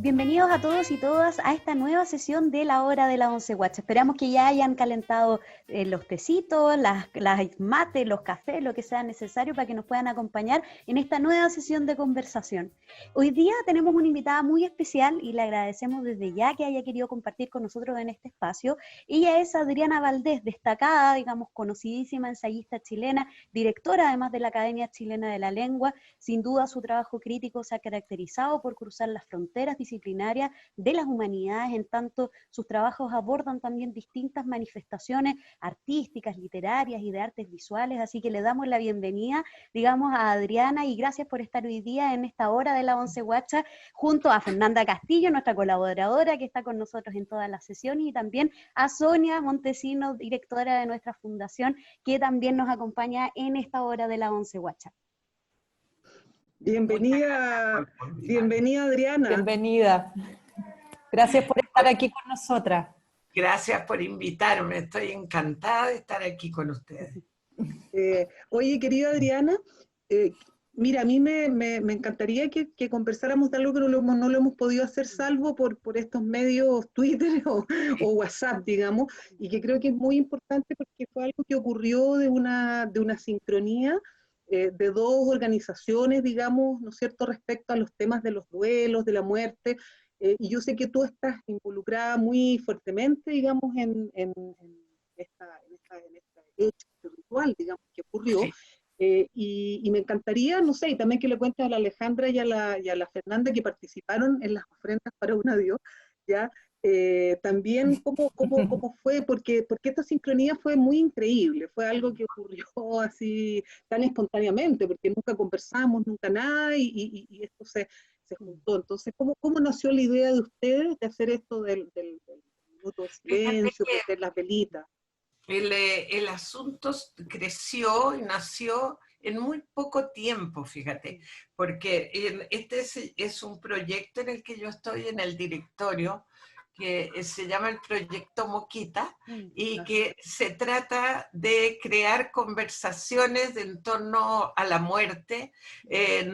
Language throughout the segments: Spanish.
Bienvenidos a todos y todas a esta nueva sesión de la hora de la Once Watch. Esperamos que ya hayan calentado los tecitos, las mates, los cafés, lo que sea necesario para que nos puedan acompañar en esta nueva sesión de conversación. Hoy día tenemos una invitada muy especial y le agradecemos desde ya que haya querido compartir con nosotros en este espacio. Ella es Adriana Valdés, destacada, digamos, conocidísima ensayista chilena, directora además de la Academia Chilena de la Lengua. Sin duda su trabajo crítico se ha caracterizado por cruzar las fronteras disciplinaria de las humanidades, en tanto sus trabajos abordan también distintas manifestaciones artísticas, literarias y de artes visuales, así que le damos la bienvenida, digamos, a Adriana y gracias por estar hoy día en esta hora de la Once Guacha, junto a Fernanda Castillo, nuestra colaboradora que está con nosotros en todas las sesiones, y también a Sonia Montesino, directora de nuestra fundación, que también nos acompaña en esta hora de la Once Guacha. Bienvenida, bienvenida Adriana. Bienvenida. Gracias por estar aquí con nosotras. Gracias por invitarme, estoy encantada de estar aquí con ustedes. Oye, querida Adriana, mira, a mí me encantaría que conversáramos de algo que no lo hemos podido hacer salvo por estos medios Twitter o WhatsApp, digamos, y que creo que es muy importante porque fue algo que ocurrió de una sincronía de dos organizaciones, digamos, ¿no es cierto?, respecto a los temas de los duelos, de la muerte, y yo sé que tú estás involucrada muy fuertemente, digamos, en este hecho ritual, digamos, que ocurrió, Sí. Y me encantaría, no sé, y también que le cuentes a la Alejandra y a la Fernanda que participaron en las ofrendas para un adiós, ¿ya? También cómo fue, porque esta sincronía fue muy increíble, fue algo que ocurrió así tan espontáneamente, porque nunca conversamos, nunca nada, y esto se juntó. Entonces, ¿cómo nació la idea de ustedes de hacer esto del minuto de silencio, prender las velitas? El asunto creció y nació en muy poco tiempo, fíjate, porque este es un proyecto en el que yo estoy en el directorio, que se llama el Proyecto Moquita, y que se trata de crear conversaciones en torno a la muerte,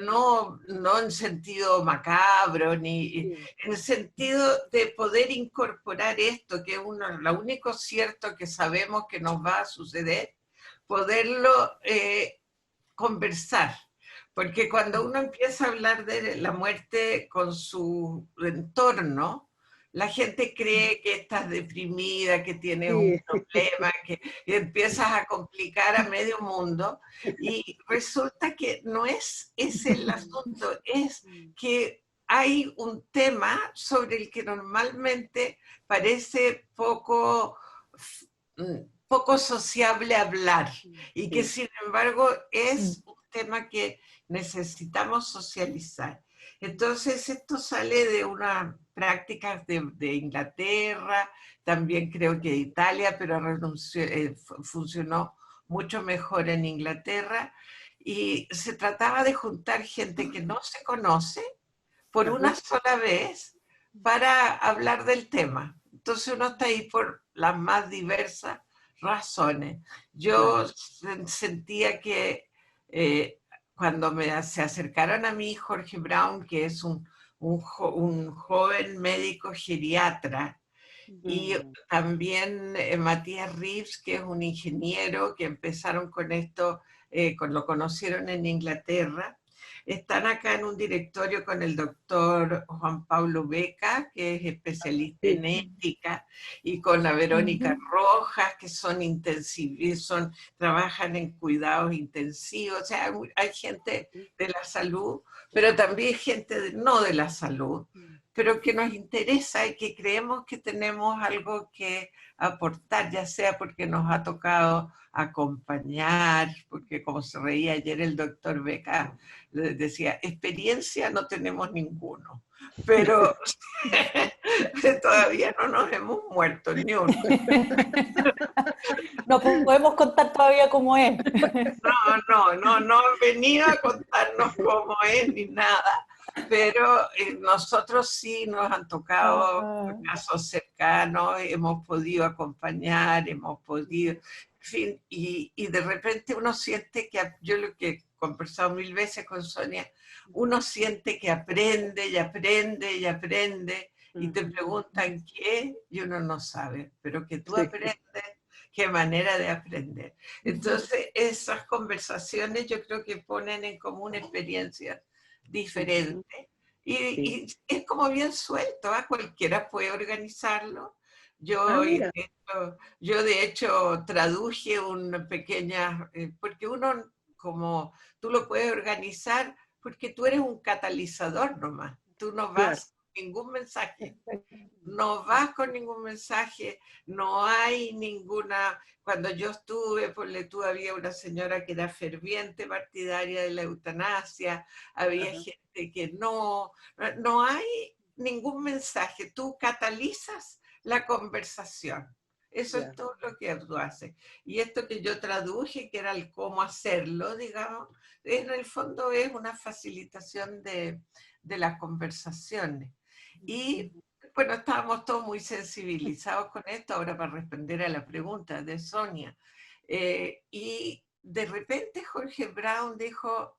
no en sentido macabro, ni en el sentido de poder incorporar esto, que es lo único cierto que sabemos que nos va a suceder, poderlo conversar. Porque cuando uno empieza a hablar de la muerte con su entorno, la gente cree que estás deprimida, que tienes un problema, que empiezas a complicar a medio mundo, y resulta que no es ese el asunto, es que hay un tema sobre el que normalmente parece poco sociable hablar, y que sin embargo es un tema que necesitamos socializar. Entonces esto sale de unas prácticas de Inglaterra, también creo que de Italia, pero funcionó mucho mejor en Inglaterra, y se trataba de juntar gente que no se conoce por una sola vez para hablar del tema. Entonces uno está ahí por las más diversas razones. Yo sentía que cuando se acercaron a mí Jorge Brown, que es un joven médico geriatra, y también Matías Reeves, que es un ingeniero, que empezaron con esto, lo conocieron en Inglaterra. Están acá en un directorio con el doctor Juan Pablo Beca, que es especialista en ética, y con la Verónica Rojas, que trabajan en cuidados intensivos. O sea, hay gente de la salud, pero también gente no de la salud, pero que nos interesa y que creemos que tenemos algo que aportar, ya sea porque nos ha tocado acompañar, porque como se reía ayer el doctor Beca, decía, experiencia no tenemos ninguno, pero todavía no nos hemos muerto ni uno. No podemos contar todavía cómo es. No han venido a contarnos cómo es ni nada, pero nosotros sí nos han tocado casos cercanos, hemos podido acompañar, fin, y de repente uno siente que, yo lo que he conversado 1000 veces con Sonia, uno siente que aprende y aprende y aprende, y te preguntan qué, y uno no sabe, pero que tú Sí. aprendes, qué manera de aprender. Entonces, esas conversaciones yo creo que ponen en común experiencias diferentes, y es como bien suelto, ¿eh? Cualquiera puede organizarlo. Ah, Yo, mira. yo de hecho traduje una pequeña, porque uno como tú lo puedes organizar porque tú eres un catalizador nomás, tú no Claro. vas con ningún mensaje, no vas con ningún mensaje, no hay ninguna, cuando yo estuve, pues tú había una señora que era ferviente partidaria de la eutanasia, había Ajá. gente que no hay ningún mensaje, tú catalizas la conversación. Eso Ya. es todo lo que tú haces. Y esto que yo traduje, que era el cómo hacerlo, digamos, en el fondo es una facilitación de las conversaciones. Y bueno, estábamos todos muy sensibilizados con esto, ahora para responder a la pregunta de Sonia. Y de repente Jorge Brown dijo,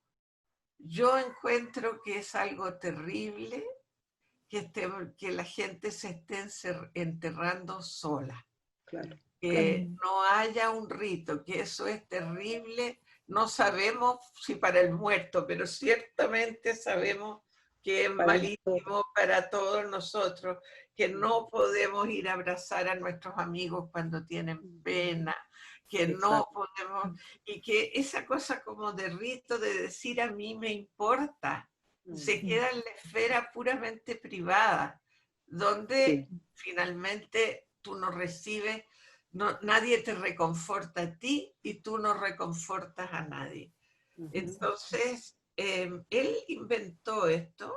yo encuentro que es algo terrible que la gente se esté enterrando sola, Claro. que no haya un rito, que eso es terrible. No sabemos si para el muerto, pero ciertamente sabemos que es Para malísimo para todos nosotros, que no podemos ir a abrazar a nuestros amigos cuando tienen pena, que no Exacto. podemos, y que esa cosa como de rito de decir a mí me importa, se queda en la esfera puramente privada, donde Sí. finalmente tú no recibes, nadie te reconforta a ti y tú no reconfortas a nadie. Entonces, él inventó esto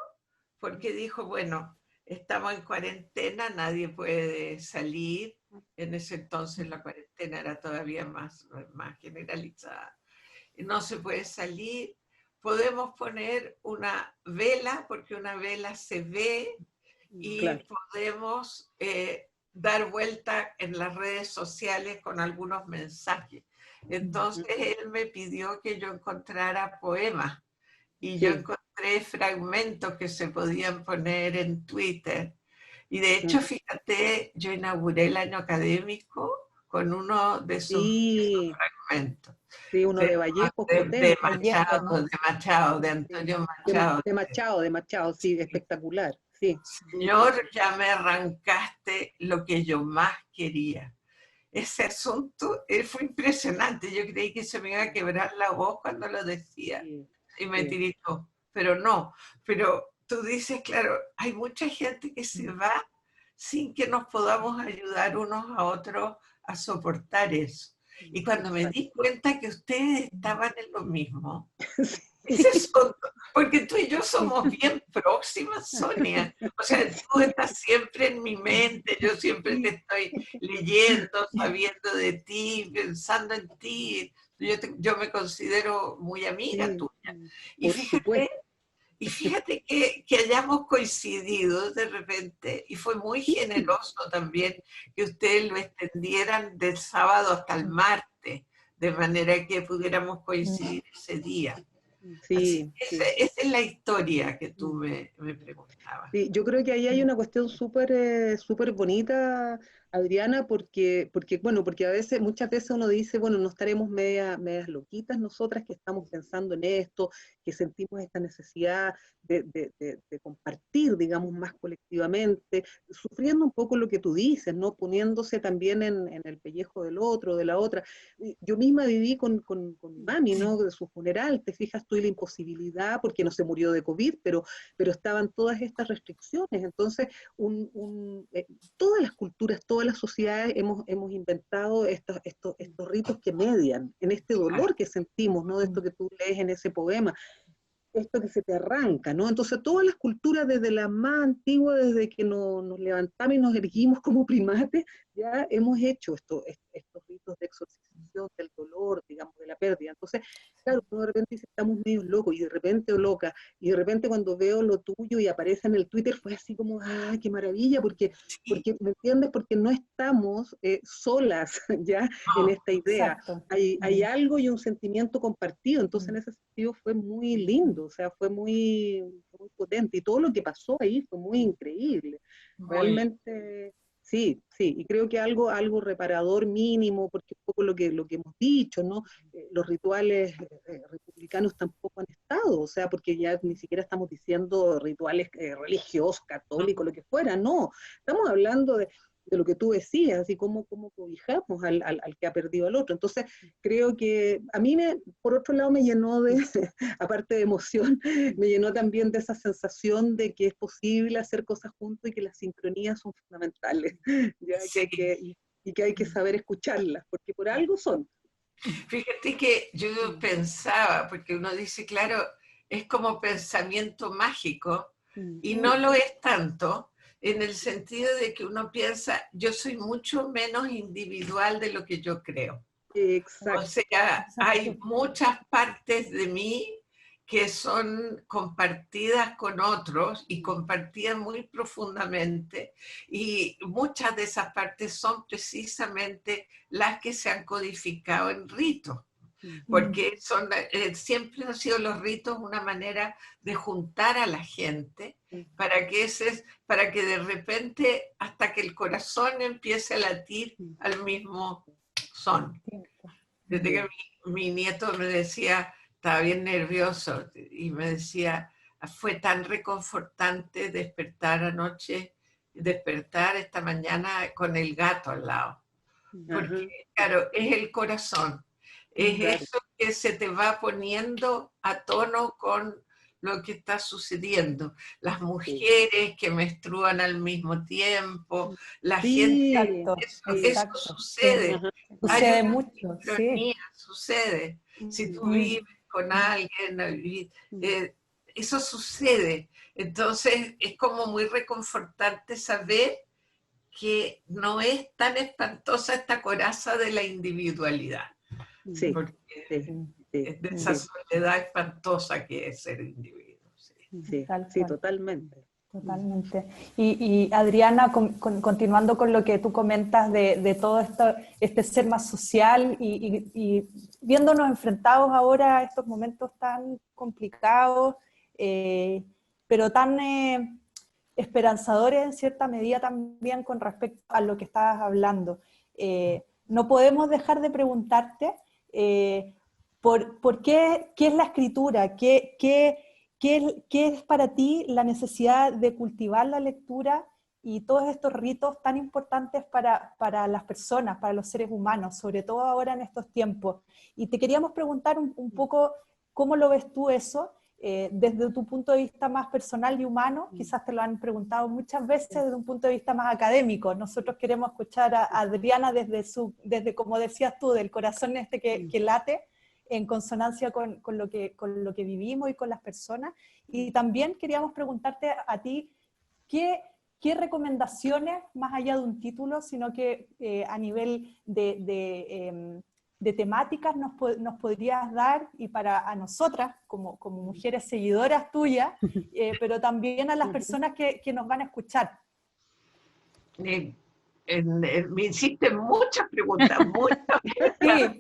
porque dijo, bueno, estamos en cuarentena, nadie puede salir. En ese entonces la cuarentena era todavía más generalizada. No se puede salir. Podemos poner una vela, porque una vela se ve, y Claro. podemos dar vuelta en las redes sociales con algunos mensajes. Entonces él me pidió que yo encontrara poemas y yo Sí. encontré fragmentos que se podían poner en Twitter. Y de hecho, fíjate, yo inauguré el año académico con uno de esos Sí. fragmentos. Sí, uno de Vallejos potente. Vallejo, ¿no? De Sí. Antonio Machado. De Machado, sí, espectacular. Sí. Señor, ya me arrancaste lo que yo más quería. Ese asunto fue impresionante. Yo creí que se me iba a quebrar la voz cuando lo decía. Sí. Y me Sí. tiritó. Pero no. Pero tú dices, claro, hay mucha gente que se va sin que nos podamos ayudar unos a otros a soportar eso. Y cuando me di cuenta que ustedes estaban en lo mismo, ese es porque tú y yo somos bien próximas, Sonia. O sea, tú estás siempre en mi mente, yo siempre te estoy leyendo, sabiendo de ti, pensando en ti. Yo me considero muy amiga Sí, tuya. Y por fíjate, supuesto. que hayamos coincidido de repente, y fue muy generoso también que ustedes lo extendieran del sábado hasta el martes, de manera que pudiéramos coincidir ese día. Así Sí, que sí. esa es la historia que tú me preguntabas. Sí, yo creo que ahí hay una cuestión súper bonita, Adriana, porque a veces, muchas veces uno dice, bueno, no estaremos medias loquitas nosotras que estamos pensando en esto, que sentimos esta necesidad de compartir, digamos, más colectivamente, sufriendo un poco lo que tú dices, ¿no? Poniéndose también en el pellejo del otro, de la otra. Yo misma viví con mi mami, ¿no? De su funeral, te fijas tú y la imposibilidad, porque no se murió de COVID, pero estaban todas estas restricciones. Entonces, todas las culturas, todas las sociedades hemos inventado estos ritos que median en este dolor que sentimos, ¿no? De esto que tú lees en ese poema, esto que se te arranca, ¿no? Entonces, todas las culturas, desde la más antigua, desde que nos levantamos y nos erguimos como primates, ya hemos hecho estos ritos de exorcización del dolor, digamos, de la pérdida. Entonces, claro, uno de repente dice, estamos medio locos, y de repente o loca, y de repente cuando veo lo tuyo y aparece en el Twitter, fue así como, ¡ah, qué maravilla! Porque, ¿me entiendes? Porque no estamos solas ya en esta idea. Exacto. Hay algo y un sentimiento compartido, entonces en ese sentido fue muy lindo, o sea, fue muy potente, y todo lo que pasó ahí fue muy increíble. Realmente, sí, y creo que algo reparador mínimo, porque un poco lo que hemos dicho, ¿no? Los rituales republicanos tampoco han estado, o sea, porque ya ni siquiera estamos diciendo rituales religiosos, católicos, lo que fuera, no, estamos hablando de lo que tú decías, y cómo cobijamos al que ha perdido al otro. Entonces, creo que a mí, por otro lado, me llenó de, aparte de emoción, me llenó también de esa sensación de que es posible hacer cosas juntos y que las sincronías son fundamentales, ya Sí. y que hay que saber escucharlas, porque por algo son. Fíjate que yo pensaba, porque uno dice, claro, es como pensamiento mágico, y no lo es tanto, en el sentido de que uno piensa, yo soy mucho menos individual de lo que yo creo. Exacto. O sea, hay muchas partes de mí que son compartidas con otros y compartidas muy profundamente, y muchas de esas partes son precisamente las que se han codificado en ritos, porque siempre han sido los ritos una manera de juntar a la gente para que de repente, hasta que el corazón empiece a latir al mismo son. Desde que mi nieto me decía, estaba bien nervioso, y me decía, fue tan reconfortante despertar esta mañana con el gato al lado. Porque, claro, es el corazón, es eso que se te va poniendo a tono con lo que está sucediendo. Las mujeres que menstruan al mismo tiempo, la gente, eso sucede. Sucede mucho, sí. Sucede. Si tú vives con alguien, eso sucede. Entonces es como muy reconfortante saber que no es tan espantosa esta coraza de la individualidad. Sí, porque es de esa soledad espantosa que es ser individuo. Sí, totalmente. Totalmente. Y Adriana, continuando con lo que tú comentas de todo este ser más social y viéndonos enfrentados ahora a estos momentos tan complicados, pero tan esperanzadores en cierta medida también con respecto a lo que estabas hablando. No podemos dejar de preguntarte por qué es la escritura, ¿Qué es para ti la necesidad de cultivar la lectura y todos estos ritos tan importantes para las personas, para los seres humanos, sobre todo ahora en estos tiempos? Y te queríamos preguntar un poco cómo lo ves tú eso, desde tu punto de vista más personal y humano. Quizás te lo han preguntado muchas veces desde un punto de vista más académico. Nosotros queremos escuchar a Adriana desde, como decías tú, del corazón que late, en consonancia con lo que vivimos y con las personas. Y también queríamos preguntarte a ti, ¿qué recomendaciones, más allá de un título, sino que a nivel de temáticas nos podrías dar, y a nosotras, como mujeres seguidoras tuyas, pero también a las personas que nos van a escuchar? Me hiciste muchas preguntas, Sí,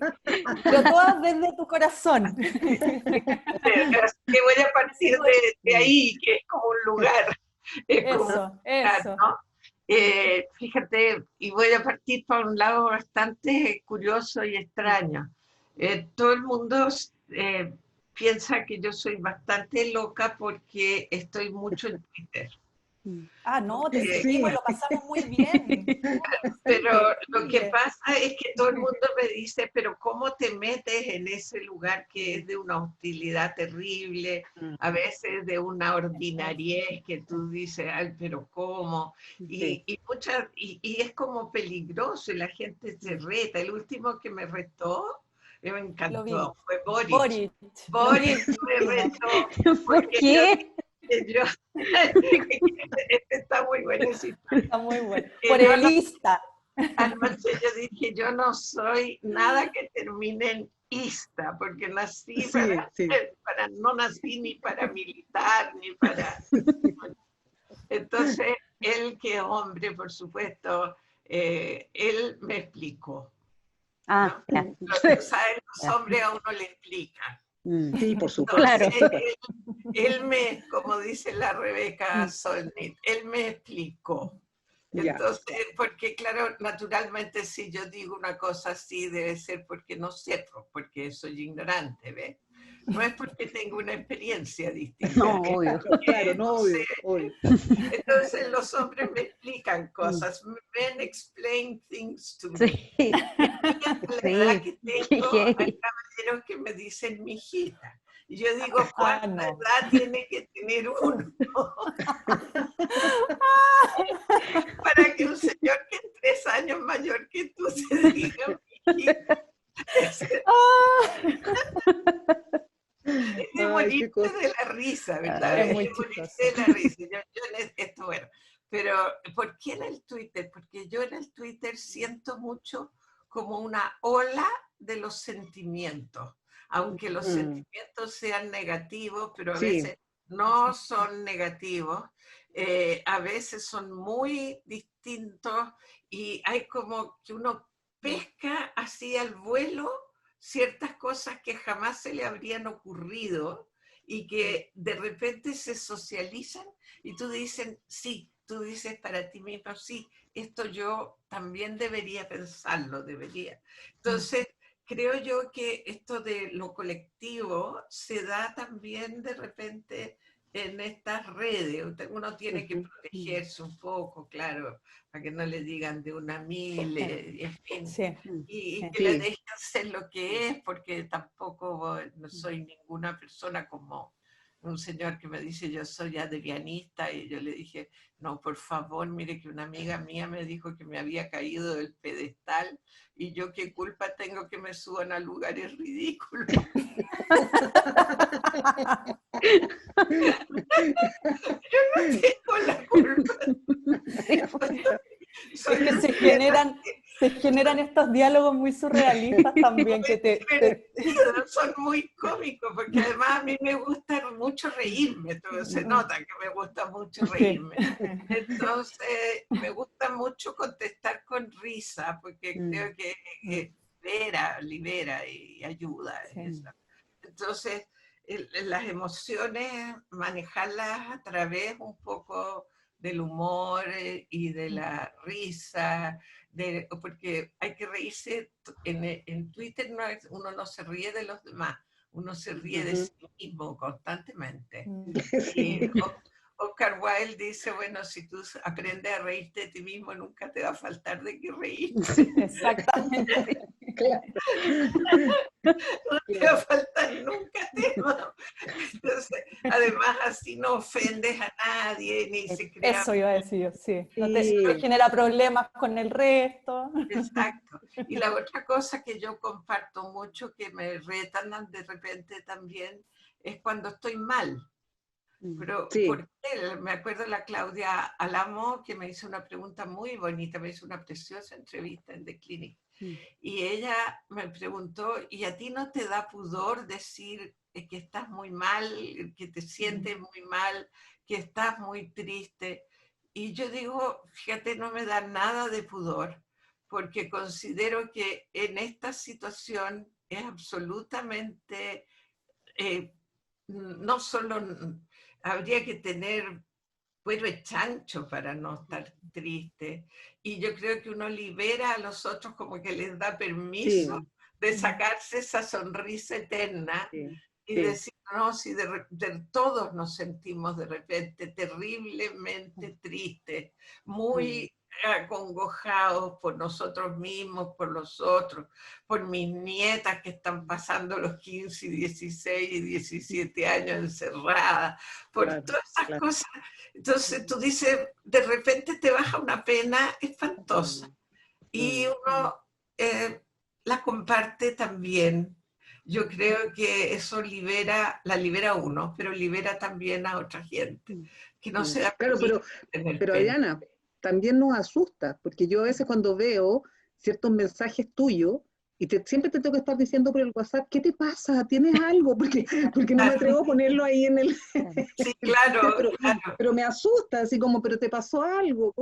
pero todas desde tu corazón. que voy a partir de ahí, que es como un lugar. Eso. ¿No? Fíjate, y voy a partir por un lado bastante curioso y extraño. Todo el mundo piensa que yo soy bastante loca porque estoy mucho en Twitter. No, te seguimos, lo pasamos muy bien. Pero lo que pasa es que todo el mundo me dice, pero ¿cómo te metes en ese lugar que es de una hostilidad terrible, a veces de una ordinariez que tú dices, ay, pero ¿cómo? Y es como peligroso, y la gente se reta. El último que me retó, me encantó, fue Boric. Boric me retó. ¿Por qué? Está muy bueno. Está muy bueno. Por el lista. anoche yo dije, yo no soy nada que termine en ista, porque nací Sí, sí. no nací ni para militar, ni para... Entonces, él que es hombre, por supuesto, él me explicó. Ah, ¿No? ya. ¿Sabes? Los Ya. hombres a uno le explican. Sí, por supuesto. Claro. Entonces, él me, como dice la Rebeca Solnit, él me explicó. Ya. Entonces, porque claro, naturalmente si yo digo una cosa así debe ser porque no sé, porque soy ignorante, ¿ves? No es porque tengo una experiencia distinta. No, obvio. Claro, no, obvio, obvio. Entonces los hombres me explican cosas. Men explain things to me. Sí. La edad que Qué tengo, hay heavy. caballeros que me dicen mijita. Y yo digo, ¿cuánta no. edad tiene que tener uno? Para que un señor que es 3 años mayor que tú se diga mijita. Es de Ay, morirte qué cosa. de la risa, ¿verdad? Es Es muy de morirte chistoso. de la risa. Esto, bueno. Pero, ¿por qué en el Twitter? Porque yo en el Twitter siento mucho como una ola de los sentimientos. Aunque los sentimientos sean negativos, pero a Sí. veces no son negativos, a veces son muy distintos y hay como que uno pesca así al vuelo ciertas cosas que jamás se le habrían ocurrido y que de repente se socializan y tú dices, sí, tú dices para ti mismo, sí, esto yo también debería pensarlo, debería. Entonces, creo yo que esto de lo colectivo se da también de repente en estas redes. Uno tiene que protegerse un poco, claro, para que no le digan de una mil, en fin. Sí. Y que Sí. le dejen ser lo que es, porque tampoco no soy ninguna persona como un señor que me dice yo soy adrianista y yo le dije, no, por favor, mire que una amiga mía me dijo que me había caído del pedestal y yo qué culpa tengo que me suban a lugares ridículos. Yo no tengo la culpa. Es que se generan estos diálogos muy surrealistas también que son muy cómicos, porque además a mí me gusta mucho reírme, entonces se nota que me gusta mucho reírme. Entonces, me gusta mucho contestar con risa, porque creo que libera y ayuda. Sí. Entonces, las emociones, manejarlas a través un poco del humor y de la risa, porque hay que reírse, en Twitter uno no se ríe de los demás, uno se ríe de sí mismo constantemente. Y Oscar Wilde dice, bueno, si tú aprendes a reírte de ti mismo, nunca te va a faltar de qué reírte. Exactamente. Claro. No te va a faltar nunca tema. Entonces, además, así no ofendes a nadie, ni se crea... Eso iba a decir yo, sí. No Sí. te genera problemas con el resto. Exacto. Y la otra cosa que yo comparto mucho, que me retan de repente también, es cuando estoy mal. Pero, Sí. ¿por qué? Me acuerdo de la Claudia Alamo, que me hizo una pregunta muy bonita, me hizo una preciosa entrevista en The Clinic. Y ella me preguntó, ¿y a ti no te da pudor decir que estás muy mal, que te sientes muy mal, que estás muy triste? Y yo digo, fíjate, no me da nada de pudor, porque considero que en esta situación es absolutamente, no solo habría que tener cuero de chancho para no estar triste. Y yo creo que uno libera a los otros como que les da permiso de sacarse esa sonrisa eterna y decir, no, si de todos nos sentimos de repente terriblemente tristes, muy acongojados por nosotros mismos, por los otros, por mis nietas que están pasando los 15, 16 y 17 años encerradas, por todas esas cosas. Entonces tú dices, de repente te baja una pena espantosa y uno la comparte también. Yo creo que eso la libera a uno, pero libera también a otra gente, que no se da Claro, permiso de tener pero pena. Adriana, también nos asusta, porque yo a veces cuando veo ciertos mensajes tuyos, y siempre te tengo que estar diciendo por el WhatsApp, ¿qué te pasa? ¿Tienes algo? Porque no me atrevo a ponerlo ahí en el... Sí, claro, pero, claro. pero me asusta, así como, ¿pero te pasó algo?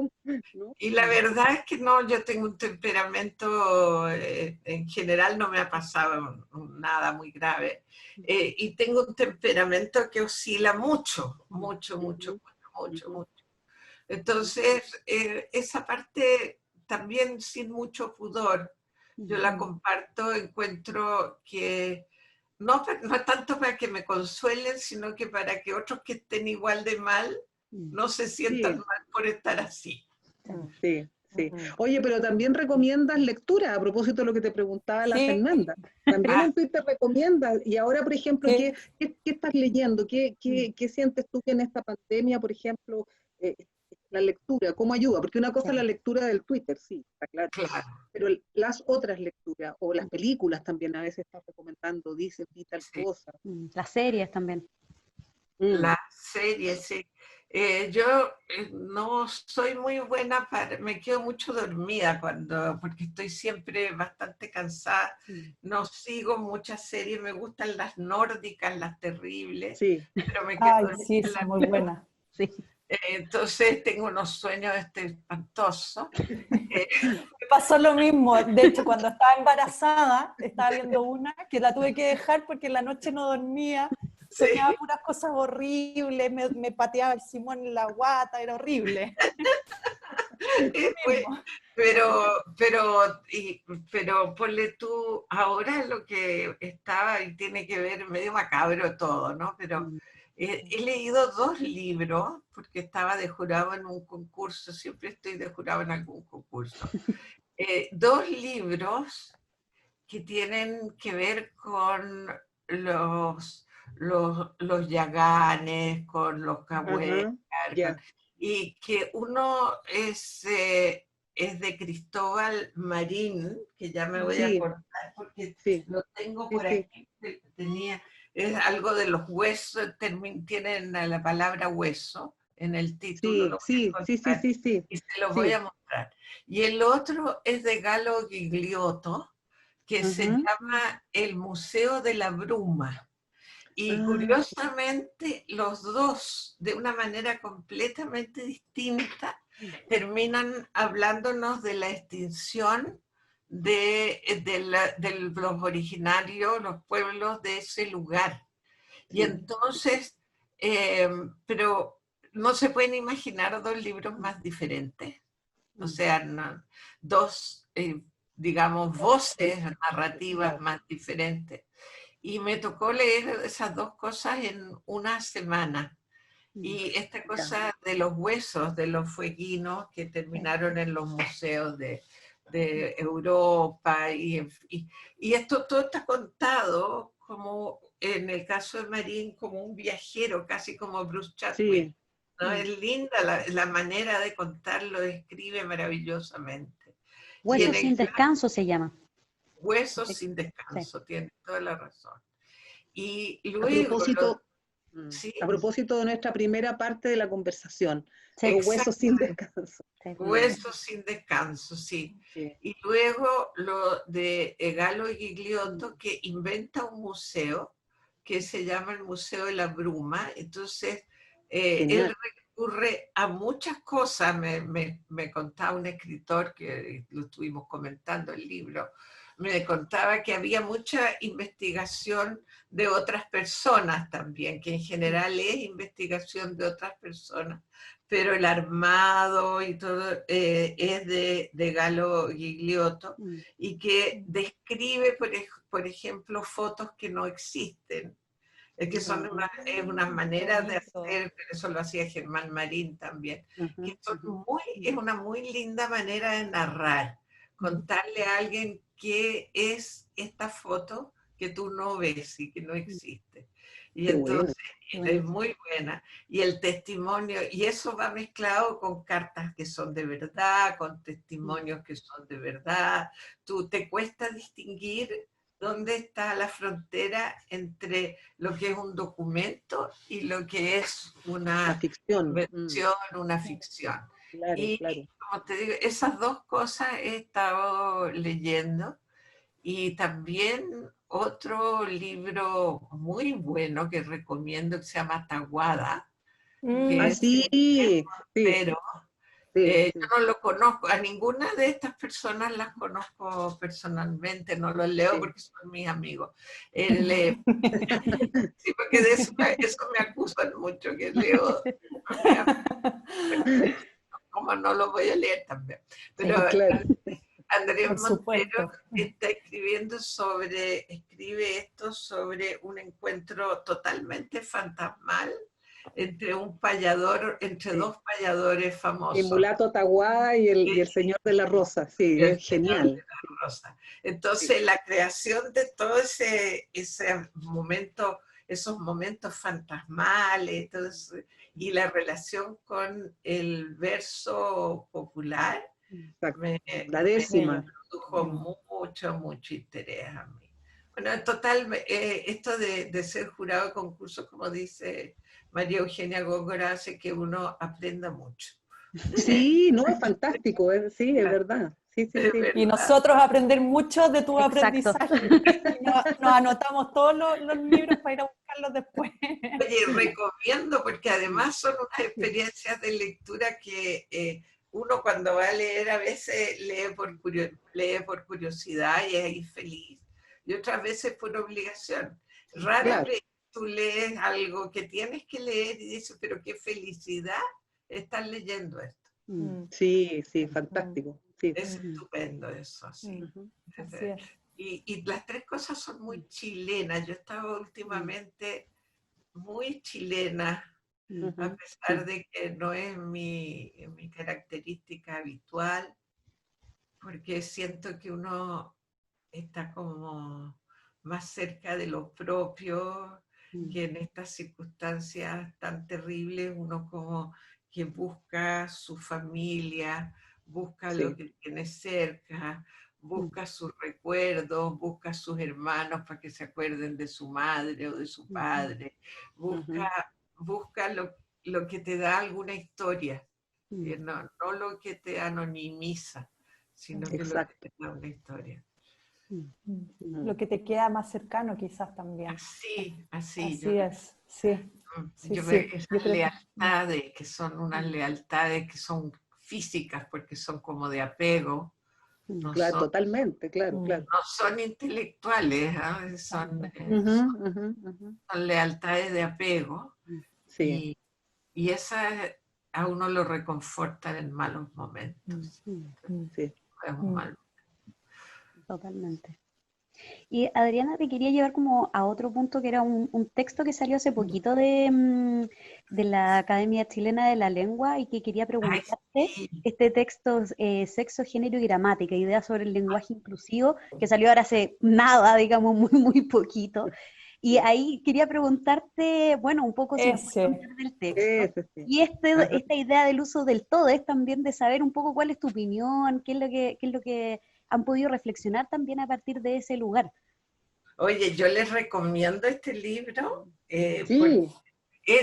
¿No? Y la verdad es que no, yo tengo un temperamento, en general no me ha pasado nada muy grave, y tengo un temperamento que oscila mucho, mucho, mucho, mucho, mucho. Entonces, esa parte también sin mucho pudor, yo la comparto, encuentro que no es tanto para que me consuelen, sino que para que otros que estén igual de mal no se sientan Sí, mal por estar así. sí, sí. Oye, pero también recomiendas lectura, a propósito de lo que te preguntaba la Sí, Fernanda. También Ah, en Twitter recomiendas, y ahora, por ejemplo, sí. ¿qué estás leyendo? ¿Qué sientes tú que en esta pandemia, por ejemplo, la lectura, cómo ayuda? Porque una cosa es la lectura del Twitter, sí, está claro, claro, pero las otras lecturas, o las películas también a veces estás recomendando, dices, vi tal sí. cosa. Las series también. Mm, La serie, sí. Yo no soy muy buena me quedo mucho dormida porque estoy siempre bastante cansada. No sigo muchas series, me gustan las nórdicas, las terribles, sí. pero me quedo Ay, dormida sí, en son la muy mitad. buenas. Sí. Entonces tengo unos sueños espantosos. Eh, Me pasó lo mismo. De hecho, cuando estaba embarazada, estaba viendo una que la tuve que dejar porque en la noche no dormía, soñaba sí. puras cosas horribles, me pateaba el Simón en la guata, era horrible. Lo Fue- mismo. pero ponle tú, ahora lo que estaba y tiene que ver, medio macabro todo, ¿no? Pero he leído 2 libros porque estaba de jurado en un concurso, siempre estoy de jurado en algún concurso. 2 libros que tienen que ver con los yaganes, con los cahuécar, Ajá, ya, y que uno es de Cristóbal Marín, que ya me voy a sí, acordar porque sí, lo tengo sí, por sí. aquí, es algo de los huesos, tienen la palabra hueso en el título, Sí, lo voy a sí, sí, sí, encontrar sí, sí, y se los voy sí. a mostrar. Y el otro es de Galo Gigliotto, que se Ajá. llama El Museo de la Bruma. Y Ah, curiosamente, los dos, de una manera completamente distinta, terminan hablándonos de la extinción de los originarios, los pueblos de ese lugar. Y sí. entonces, eh, pero no se pueden imaginar 2 libros más diferentes. O sea, dos, digamos, voces narrativas Ya. más diferentes. Y me tocó leer esas 2 cosas en una semana. Y esta Ya. cosa de los huesos de los fueguinos que terminaron en los museos de Europa y esto todo está contado como en el caso de Marín como un viajero, casi como Bruce Chatwin, Sí. ¿no? Es linda la manera de contarlo, escribe maravillosamente. Y en Huesos el sin descanso se llama. Huesos Sí. sin Sí. descanso, tiene toda la razón. Y A luego, propósito, sí, a propósito de nuestra primera parte de la conversación, Sí. los huesos sin exactamente, descanso. Sí. Huesos sin descanso, sí. Sí. Y luego lo de Galo Gigliotto, que inventa un museo que se llama el Museo de la Bruma. Entonces, él Genial. recurre a muchas cosas. Me contaba un escritor que lo estuvimos comentando el libro, me contaba que había mucha investigación de otras personas también, que en general es investigación de otras personas, pero el armado y todo es de Galo Gigliotto y que describe, por ejemplo, fotos que no existen. Es que son es unas Qué maneras de bonito. hacer, pero eso lo hacía Germán Marín también, Ajá, que son ajá. es una muy linda manera de narrar, contarle a alguien qué es esta foto que tú no ves y que no existe. Y Qué bueno. entonces Qué es bonito. muy buena. Y el testimonio, y eso va mezclado con cartas que son de verdad, con testimonios que son de verdad. Tú te cuesta distinguir dónde está la frontera entre lo que es un documento y lo que es La una ficción. invención, una ficción. Claro, Y claro. como te digo, esas dos cosas he estado leyendo. Y también otro libro muy bueno que recomiendo que se llama Taguada, que Ah, es sí, sí, pero sí, yo sí. no lo conozco, a ninguna de estas personas las conozco personalmente, no los leo Sí. porque son mis amigos. Sí, porque de eso me acusan mucho, que leo a mis amigos, como no lo voy a leer también. Pero Claro. Andrés Por Montero supuesto. está escribe esto sobre un encuentro totalmente fantasmal entre entre Sí. dos payadores El famosos. mulato Taguá y el señor de la Rosa, sí, El es Señor de genial. la Rosa. Sí, Entonces, la creación de todo ese momento, esos momentos fantasmales, y la relación con el verso popular, exacto. me, La me décima. Bello. produjo mucho interés a mí. Bueno, en total, esto de ser jurado de concursos, como dice María Eugenia Góngora, hace que uno aprenda mucho. Sí, no, es fantástico, sí, es verdad. Sí, sí, Es sí. Y verdad. nosotros aprender mucho de tu Exacto. aprendizaje. Y nos anotamos todos los libros para ir a buscarlos después. Oye, recomiendo porque Sí, además son unas sí, experiencias de lectura que uno cuando va a leer a veces lee por curiosidad y es infeliz, y otras veces por obligación. Rara claro. vez tú lees algo que tienes que leer y dices, pero qué felicidad estar leyendo esto. Sí, sí, Mm, fantástico. Sí. Es estupendo eso, sí. Ujú. Así es. Y las tres cosas son muy chilenas. Yo estaba últimamente muy chilena, a Ujú. pesar Sí, de que no es mi característica habitual, porque siento que uno está como más cerca de lo propio, que en estas circunstancias tan terribles uno como que busca su familia, busca lo sí. que tiene cerca, busca sus recuerdos, busca sus hermanos para que se acuerden de su madre o de su Ujú. padre, Ujú. busca lo que te da alguna historia, Mm. no lo que te anonimiza, sino que lo que Exacto. te da una historia. Mm. Lo Mm. que te queda más cercano quizás también. Así, Así es, sí, sí, sí. Yo esas creo que lealtades que son unas lealtades que son físicas porque son como de apego, no Claro, son, totalmente, claro, claro. no son intelectuales, ¿ah? exacto. Ujú, ujú, ujú. Son lealtades de apego Sí. y, y esas a uno lo reconfortan en malos momentos. Mm, Sí. Es un mm. mal. Totalmente. Y Adriana, te quería llevar como a otro punto que era un texto que salió hace poquito de la Academia Chilena de la Lengua y que quería Ay, preguntarte, sí. este texto, Sexo, Género y Gramática, ideas sobre el lenguaje inclusivo, que salió ahora hace nada, digamos, muy poquito. Y Sí. ahí quería preguntarte, bueno, un poco si nos puedes Ese. contar del texto. Ese sí. Y Ajá. esta idea del uso del todo es también de saber un poco cuál es tu opinión, qué es lo que han podido reflexionar también a partir de ese lugar. Oye, yo les recomiendo este libro porque Sí.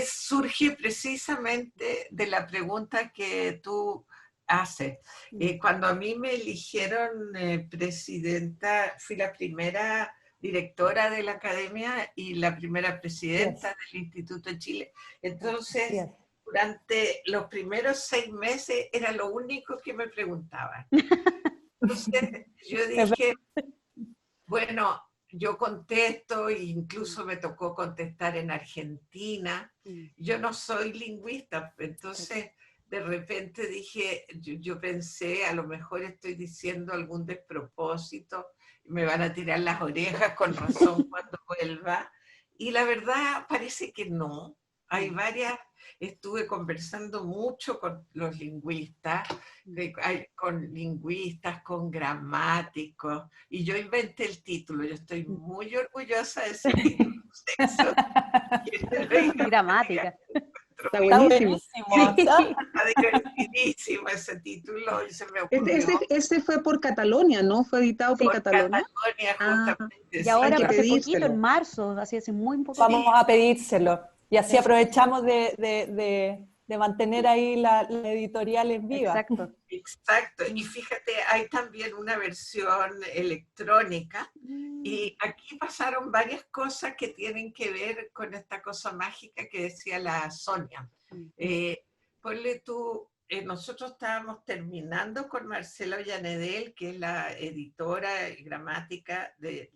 surge precisamente de la pregunta que tú haces. Cuando a mí me eligieron presidenta, fui la primera directora de la academia y la primera Así presidenta es. del Instituto de Chile. Así Entonces, es. durante los primeros 6 meses era lo único que me preguntaban. Entonces, yo Es dije, bueno, yo contesto, e incluso me tocó contestar en Argentina. Yo no soy lingüista, entonces de repente dije, yo pensé, a lo mejor estoy diciendo algún despropósito, y me van a tirar las orejas con razón cuando vuelva. Y la verdad parece que no. Hay varias, estuve conversando mucho con los lingüistas, con gramáticos, y yo inventé el título. Yo estoy muy orgullosa de ese título, Sexo, Género y Gramática. Gramática. Está Está buenísimo. buenísimo. ¿Sabes? Está divertidísimo ese título y se me ocurrió Ese fue por Catalonia, ¿no? ¿Fue editado por por Catalonia? Cataluña Ah, justamente, Y sí, hay ahora que hace poquito, en pedírselo. marzo, así hace muy poco Vamos tiempo. a pedírselo. Y así Sí. aprovechamos de de mantener ahí la editorial en viva. Exacto. Exacto, y fíjate, hay también una versión electrónica, y aquí pasaron varias cosas que tienen que ver con esta cosa mágica que decía la Sonia. Ponle tú, nosotros estábamos terminando con Marcela Ollanedel, que es la editora y gramática de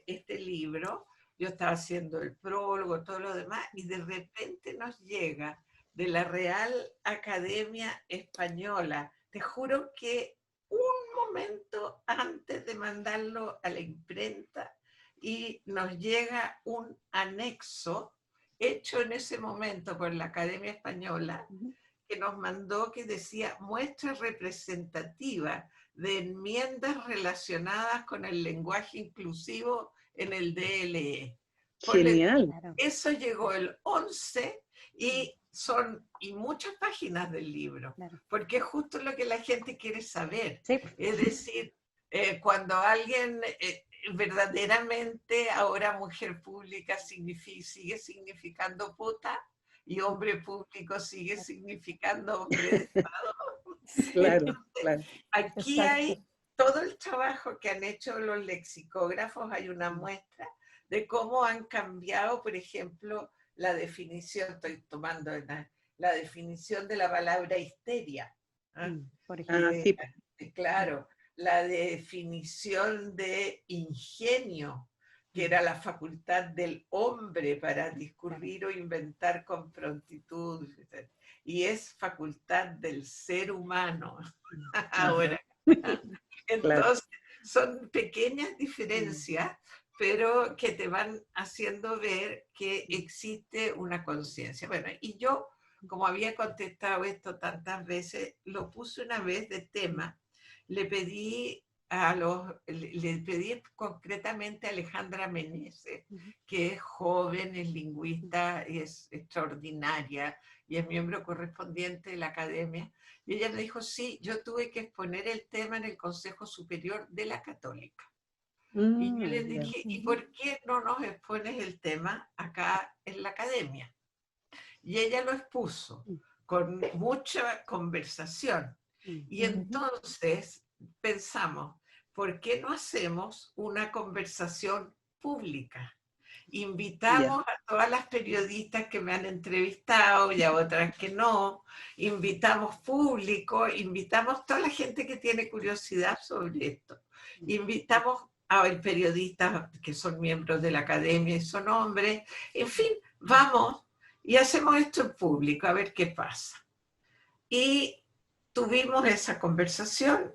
este libro. Yo estaba haciendo el prólogo, todo lo demás, y de repente nos llega de la Real Academia Española. Te juro que un momento antes de mandarlo a la imprenta, y nos llega un anexo hecho en ese momento por la Academia Española, que nos mandó, que decía muestra representativa de enmiendas relacionadas con el lenguaje inclusivo en el DLE. Genial. Eso llegó el 11 y muchas páginas del libro, porque es justo lo que la gente quiere saber. Sí. Es decir, cuando alguien verdaderamente, ahora mujer pública sigue significando puta, y hombre público sigue significando hombre de Estado. Claro, Entonces, claro. aquí Exacto. hay todo el trabajo que han hecho los lexicógrafos. Hay una muestra de cómo han cambiado, por ejemplo, la definición, estoy tomando la definición de la palabra histeria. Por ejemplo. Sí. Claro, la definición de ingenio, que era la facultad del hombre para discurrir o inventar con prontitud, y es facultad del ser humano. Ahora, entonces, son pequeñas diferencias, pero que te van haciendo ver que existe una conciencia. Bueno, y yo, como había contestado esto tantas veces, lo puse una vez de tema. Le pedí concretamente a Alejandra Meneses, que es joven, es lingüista, es extraordinaria y es miembro correspondiente de la academia. Y ella me dijo, sí, yo tuve que exponer el tema en el Consejo Superior de la Católica. Y yo le dije, ¿y por qué no nos expones el tema acá en la academia? Y ella lo expuso con mucha conversación. Y entonces pensamos, ¿por qué no hacemos una conversación pública? Invitamos a todas las periodistas que me han entrevistado y a otras que no, invitamos público, invitamos toda la gente que tiene curiosidad sobre esto, invitamos a periodistas que son miembros de la academia y son hombres, en fin, vamos y hacemos esto en público a ver qué pasa. Y tuvimos esa conversación.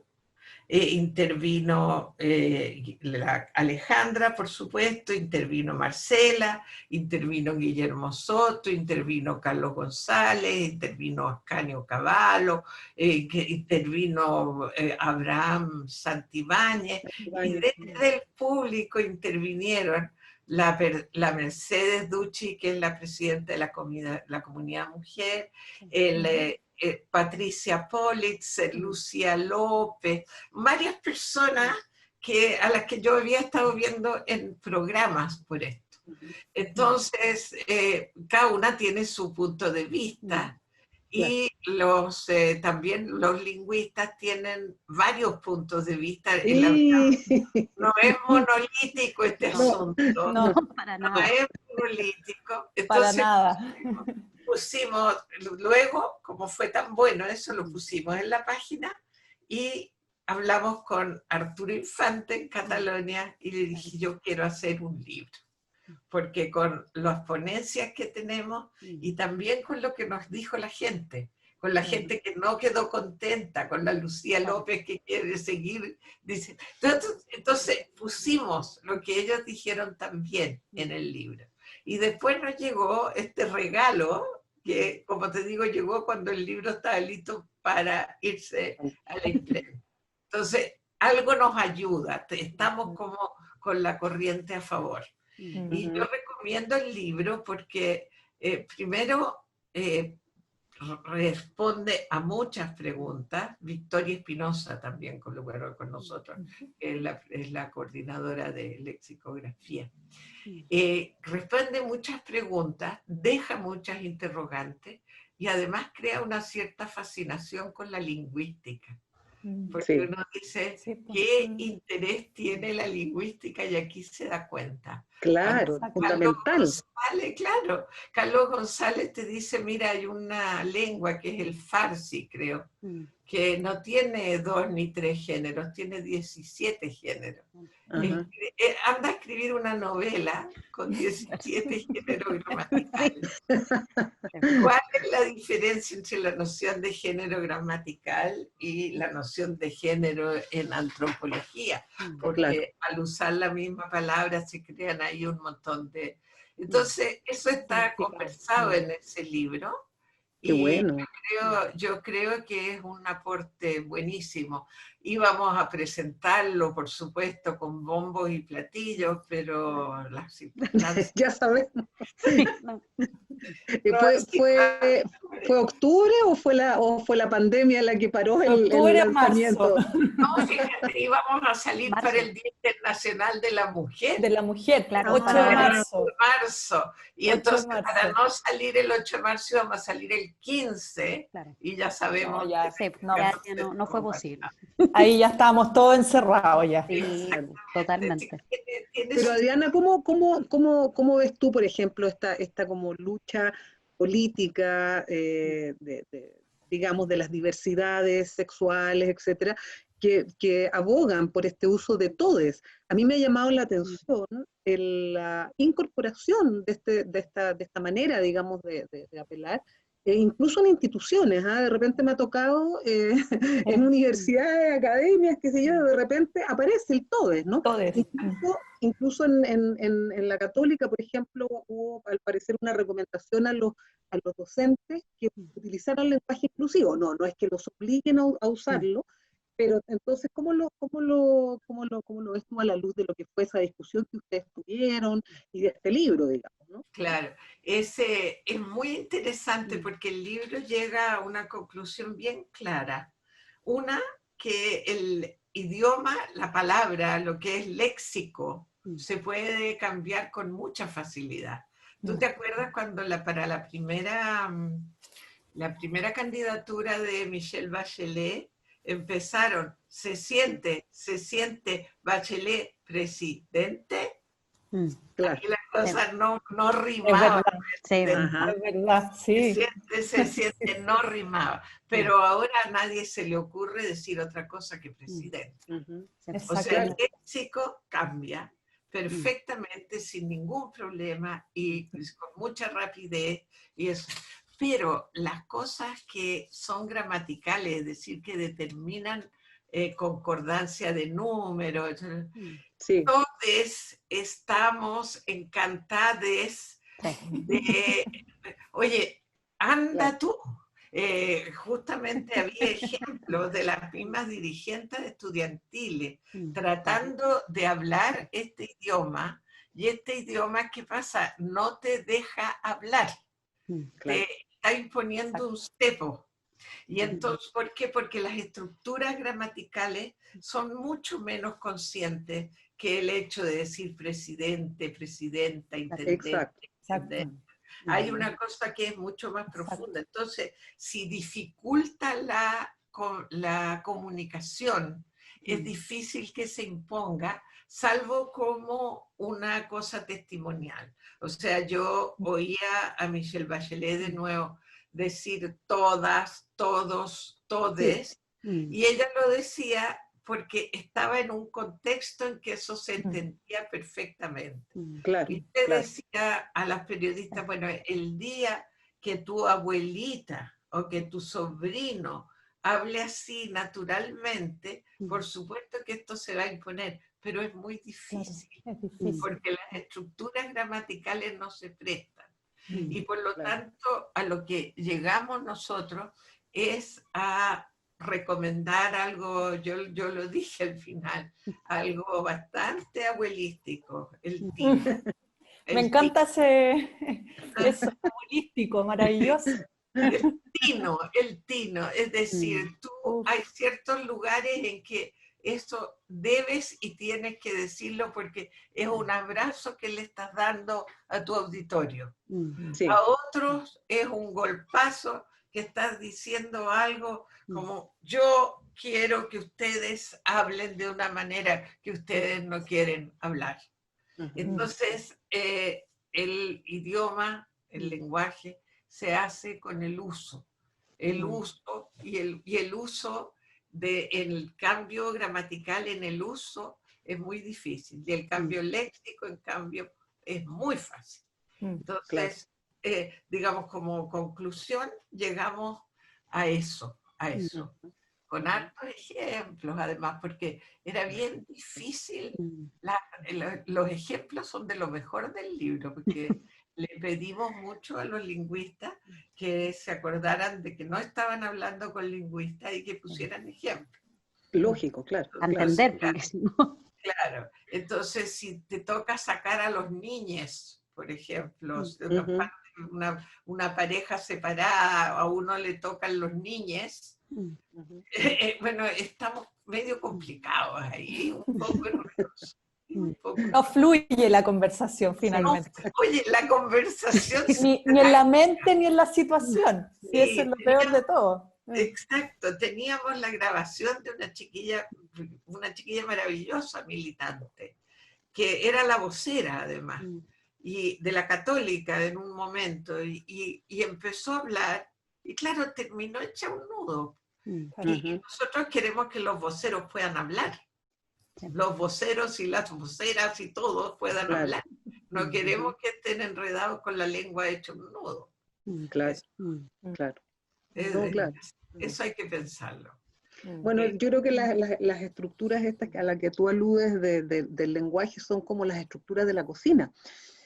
Intervino la Alejandra, por supuesto, intervino Marcela, intervino Guillermo Soto, intervino Carlos González, intervino Ascanio Cavallo, intervino Abraham Santibáñez, y desde el público intervinieron la Mercedes Ducci, que es la presidenta de la comunidad mujer, Patricia Politzer, Lucía López, varias personas a las que yo había estado viendo en programas por esto. Entonces, cada una tiene su punto de vista, y también los lingüistas tienen varios puntos de vista. No es monolítico este asunto. No, para nada. No es monolítico. Entonces, para nada. pusimos, luego, como fue tan bueno, eso lo pusimos en la página, y hablamos con Arturo Infante en Cataluña y le dije, yo quiero hacer un libro, porque con las ponencias que tenemos y también con lo que nos dijo la gente, con la gente que no quedó contenta, con la Lucía López que quiere seguir, dice, entonces pusimos lo que ellos dijeron también en el libro. Y después nos llegó este regalo, que, como te digo, llegó cuando el libro estaba listo para irse a la imprenta. Entonces, algo nos ayuda, estamos como con la corriente a favor. Y yo recomiendo el libro porque, primero, responde a muchas preguntas. Victoria Espinosa también colaboró con nosotros, que es la coordinadora de lexicografía. Responde muchas preguntas, deja muchas interrogantes, y además crea una cierta fascinación con la lingüística. Porque Sí. uno dice, Sí, pues. ¿qué interés tiene la lingüística? Y aquí se da cuenta. Claro, Cuando fundamental. Claro, Carlos González te dice, mira, hay una lengua que es el farsi, creo, que no tiene 2 ni 3 géneros, tiene 17 géneros. Ajá. Anda a escribir una novela con 17 géneros gramaticales. ¿Cuál es la diferencia entre la noción de género gramatical y la noción de género en antropología? Porque Claro. al usar la misma palabra se crean ahí un montón de... Entonces, eso está conversado en ese libro. Qué Y bueno. yo creo que es un aporte buenísimo. Íbamos a presentarlo, por supuesto, con bombos y platillos, pero las circunstancias... Ya sabemos. No. ¿Fue octubre o fue la pandemia la que paró el Octubre a lanzamiento? marzo. No, fíjate, íbamos a salir Marzo. para el Día Internacional de la Mujer. De la mujer, Claro, 8 para de ver- marzo. Marzo. Y 8 de entonces, marzo. para no salir el 8 de marzo, íbamos a salir el 15. Claro. Y ya sabemos. No, ya, Sí, no, ya no fue posible. ahí ya estábamos todos encerrados ya. Sí, totalmente. Pero Adriana, ¿cómo ves tú, por ejemplo, esta como lucha política, digamos, de las diversidades sexuales, etcétera, que abogan por este uso de todes? A mí me ha llamado la atención la incorporación de esta manera, digamos, de apelar, incluso en instituciones, ¿ah? De repente me ha tocado en universidades, academias, qué sé yo, de repente aparece el todes, ¿no? Todes. Incluso en la católica, por ejemplo, hubo al parecer una recomendación a los docentes que utilizaran lenguaje inclusivo. No es que los obliguen a usarlo, pero entonces, ¿cómo lo ves tú a la luz de lo que fue esa discusión que ustedes tuvieron y de este libro, digamos, ¿no? Claro, es muy interesante porque el libro llega a una conclusión bien clara. Una, que el idioma, la palabra, lo que es léxico, se puede cambiar con mucha facilidad. ¿Tú te acuerdas cuando para la primera candidatura de Michelle Bachelet empezaron, se siente Bachelet presidente? Claro. Aquí las cosas no Es rimaban. verdad, Sí, Ajá. es verdad, sí. Se siente, no rimaba. Pero ahora a nadie se le ocurre decir otra cosa que presidente. Ujú. O sea, el Exacto. léxico cambia perfectamente, sin ningún problema y con mucha rapidez y eso. Pero las cosas que son gramaticales, es decir, que determinan concordancia de números, Sí. todos estamos encantados de... Oye, anda tú. Justamente había ejemplos de las mismas dirigentes estudiantiles tratando de hablar este idioma, y este idioma, ¿qué pasa? No te deja hablar, Claro. te está imponiendo un cepo. Y entonces, ¿por qué? Porque las estructuras gramaticales son mucho menos conscientes que el hecho de decir presidente, presidenta, intendente, Exacto. intendente. Hay una cosa que es mucho más profunda. Entonces, si dificulta la comunicación, es difícil que se imponga, salvo como una cosa testimonial. O sea, yo oía a Michelle Bachelet de nuevo decir todas, todos, todes, y ella lo decía porque estaba en un contexto en que eso se entendía perfectamente. Claro. Y te Claro. decía a las periodistas, bueno, el día que tu abuelita o que tu sobrino hable así naturalmente, por supuesto que esto se va a imponer, pero es muy difícil, Es difícil. porque las estructuras gramaticales no se prestan. Y por lo Claro. tanto, a lo que llegamos nosotros es a recomendar algo, yo lo dije al final, algo bastante abuelístico, el tino. Me encanta eso holístico, maravilloso. El tino, es decir, hay ciertos lugares en que eso debes y tienes que decirlo porque es un abrazo que le estás dando a tu auditorio. Sí. A otros es un golpazo que estás diciendo algo como yo quiero que ustedes hablen de una manera que ustedes no quieren hablar. Entonces, el idioma, el lenguaje, se hace con el uso. El uso y el uso el cambio gramatical en el uso es muy difícil. Y el cambio léxico, en cambio, es muy fácil. Entonces, digamos, como conclusión, llegamos a eso, con hartos ejemplos, además, porque era bien difícil. Los ejemplos son de lo mejor del libro, porque le pedimos mucho a los lingüistas que se acordaran de que no estaban hablando con lingüistas y que pusieran ejemplos. Lógico, claro. A entender, porque si no... Claro, entonces si te toca sacar a los niñes, por ejemplo, una pareja separada, a uno le tocan los niñes, bueno, estamos medio complicados ahí, un poco enredosos. No fluye la conversación finalmente. No, oye, la conversación... ni en la mente ni en la situación. Sí, y eso es lo peor de todo. Exacto, teníamos la grabación de una chiquilla maravillosa, militante, que era la vocera además, y de la Católica en un momento, y empezó a hablar, y claro, terminó hecha un nudo. Y nosotros queremos que los voceros puedan hablar. Los voceros y las voceras y todos puedan hablar. No queremos que estén enredados con la lengua hecha un nudo. Claro, claro. Claro. Eso hay que pensarlo. Bueno, yo creo que las estructuras estas a las que tú aludes del lenguaje son como las estructuras de la cocina.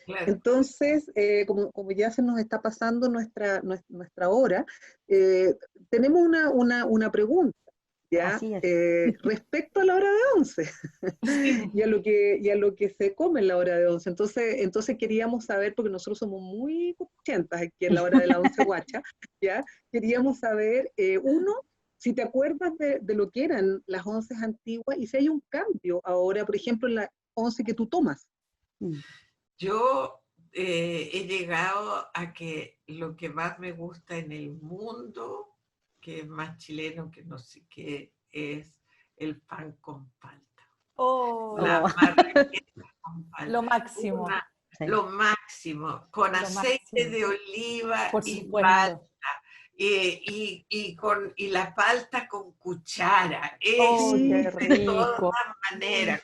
Claro. Entonces, como ya se nos está pasando nuestra hora, tenemos una pregunta, ¿ya? Respecto a la hora de 11 y a lo que se come en la hora de 11. Entonces queríamos saber, porque nosotros somos muy cuchentas aquí en la hora de la 11 guacha, ¿ya? Queríamos saber, si te acuerdas de lo que eran las 11 antiguas y si hay un cambio ahora, por ejemplo, en la 11 que tú tomas. Yo he llegado a que lo que más me gusta en el mundo, que es más chileno que no sé qué, es el pan con palta. La marraqueta con palta. Lo máximo. Lo máximo, con lo aceite máximo. De oliva Por y supuesto. palta. Y la palta con cuchara. Qué rico. De todas maneras.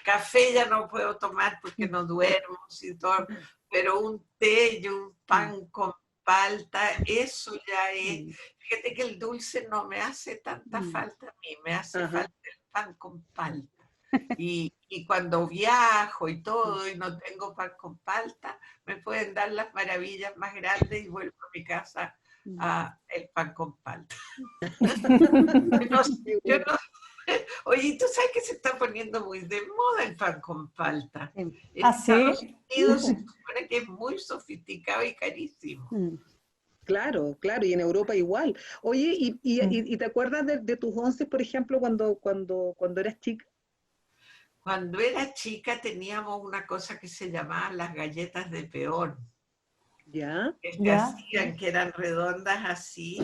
Café ya no puedo tomar porque no duermo, pero un té y un pan con palta, eso ya es. Fíjate que el dulce no me hace tanta falta a mí, me hace falta el pan con palta. Y cuando viajo y todo y no tengo pan con palta, me pueden dar las maravillas más grandes y vuelvo a mi casa el pan con palta. Oye, ¿tú sabes que se está poniendo muy de moda el pan con palta? En Estados Unidos se supone que es muy sofisticado y carísimo. Claro, y en Europa igual. Oye, ¿y te acuerdas de tus 11, por ejemplo, cuando eras chica? Cuando era chica teníamos una cosa que se llamaba las galletas de peón. ¿Ya? Que se hacían, que eran redondas así,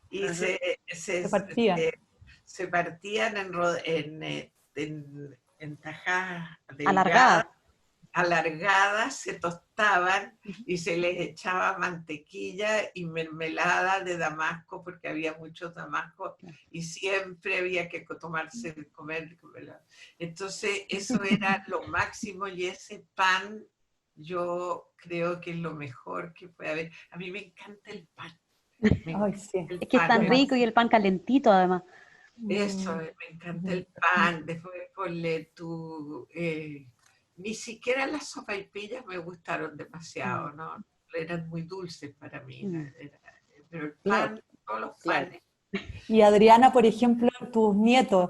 y se partían en tajadas alargadas, se tostaban y se les echaba mantequilla y mermelada de damasco, porque había muchos damascos y siempre había que comer. Entonces eso era lo máximo, y ese pan yo creo que es lo mejor que puede haber. A mí me encanta el pan. Es que es tan rico y el pan calentito además. Eso, me encanta el pan. Después ponle ni siquiera las sopaipillas me gustaron demasiado, ¿no? Eran muy dulces para mí. Pero el pan, todos los panes. Y Adriana, por ejemplo, tus nietos,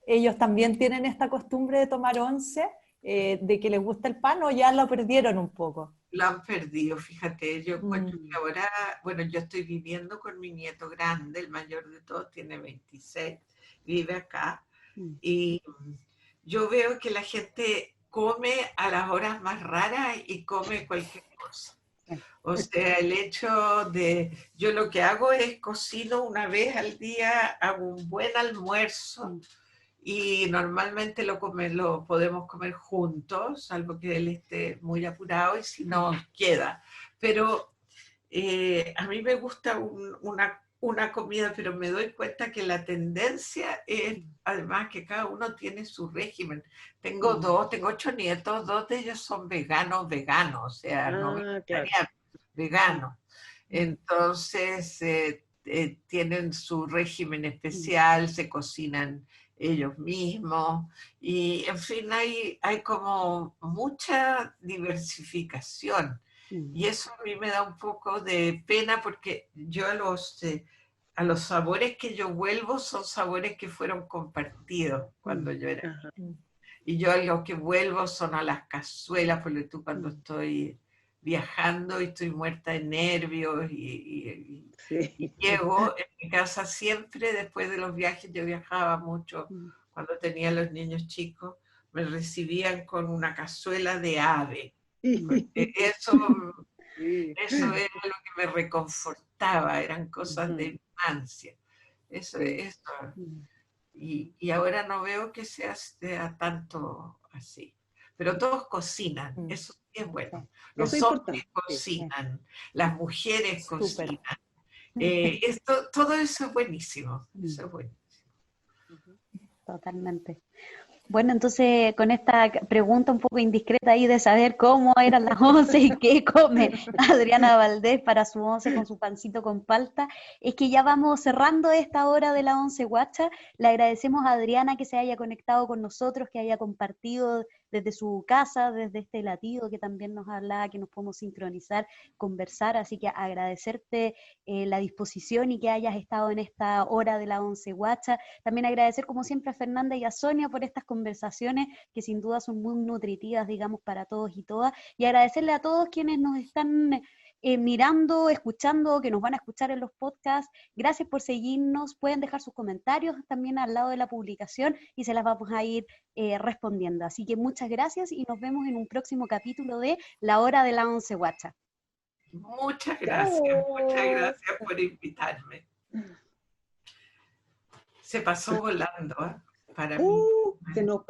¿ellos también tienen esta costumbre de tomar 11? ¿De que les gusta el pan o ya lo perdieron un poco? Lo han perdido, fíjate. Yo encuentro que ahora, bueno, yo estoy viviendo con mi nieto grande, el mayor de todos, tiene 26, vive acá, y yo veo que la gente come a las horas más raras y come cualquier cosa. O sea, el hecho de, yo lo que hago es cocino una vez al día, hago un buen almuerzo y normalmente lo podemos comer juntos, salvo que él esté muy apurado y si no queda. Pero a mí me gusta una comida, pero me doy cuenta que la tendencia es, además, que cada uno tiene su régimen. Tengo 8 nietos, 2 de ellos son veganos, o sea, no Claro. vegetarianos, veganos. Entonces, tienen su régimen especial, se cocinan ellos mismos, y en fin, hay como mucha diversificación. Y eso a mí me da un poco de pena porque yo a los sabores que yo vuelvo son sabores que fueron compartidos cuando yo era Ajá. niña. Y yo a lo que vuelvo son a las cazuelas, porque tú cuando estoy viajando y estoy muerta de nervios Sí. y llego en mi casa siempre, después de los viajes, yo viajaba mucho cuando tenía los niños chicos, me recibían con una cazuela de ave. Eso era lo que me reconfortaba, eran cosas de infancia. Eso. Y ahora no veo que sea tanto así. Pero todos cocinan, eso sí es bueno. Eso Los es hombres importante. cocinan, las mujeres Súper. cocinan. Todo eso es buenísimo. Eso es buenísimo. Totalmente. Bueno, entonces con esta pregunta un poco indiscreta ahí de saber cómo eran las 11 y qué come Adriana Valdés para su 11 con su pancito con palta, es que ya vamos cerrando esta hora de la 11 guacha. Le agradecemos a Adriana que se haya conectado con nosotros, que haya compartido desde su casa, desde este latido que también nos hablaba, que nos podemos sincronizar, conversar, así que agradecerte la disposición y que hayas estado en esta hora de la 11 guacha. También agradecer como siempre a Fernanda y a Sonia por estas conversaciones que sin duda son muy nutritivas, digamos, para todos y todas, y agradecerle a todos quienes nos están mirando, escuchando, que nos van a escuchar en los podcasts. Gracias por seguirnos, pueden dejar sus comentarios también al lado de la publicación y se las vamos a ir respondiendo. Así que muchas gracias y nos vemos en un próximo capítulo de La Hora de la 11 Guacha. Muchas gracias por invitarme. Se pasó volando, ¿eh? Para mí. Se nos